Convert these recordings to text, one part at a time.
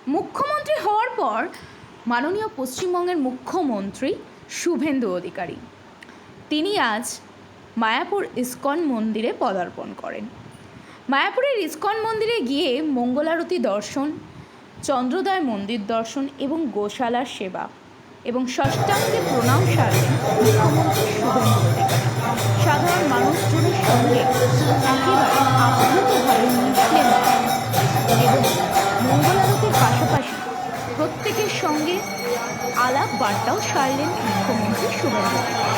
মুখ্যমন্ত্রী হওয়ার পর মাননীয় পশ্চিমবঙ্গের মুখ্যমন্ত্রী শুভেন্দু অধিকারী তিনি আজ মায়াপুর ইস্কন মন্দিরে পদার্পণ করেন। মায়াপুরের ইস্কন মন্দিরে গিয়ে মঙ্গলারতি দর্শন, চন্দ্রোদয় মন্দির দর্শন এবং গোশালার সেবা এবং ষষ্ঠাঙ্গে প্রণাম সারলেন মুখ্যমন্ত্রী শুভেন্দু অধিকারী। সাধারণ মানুষজনের সঙ্গে একেবারে আপ্লুতভাবে মিশে এবং মঙ্গলারতির পাশাপাশি প্রত্যেকের সঙ্গে আলাপ বার্তাও সারলেন মুখ্যমন্ত্রী শুভেন্দু অধিকারী।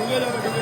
ঢুকে যাবে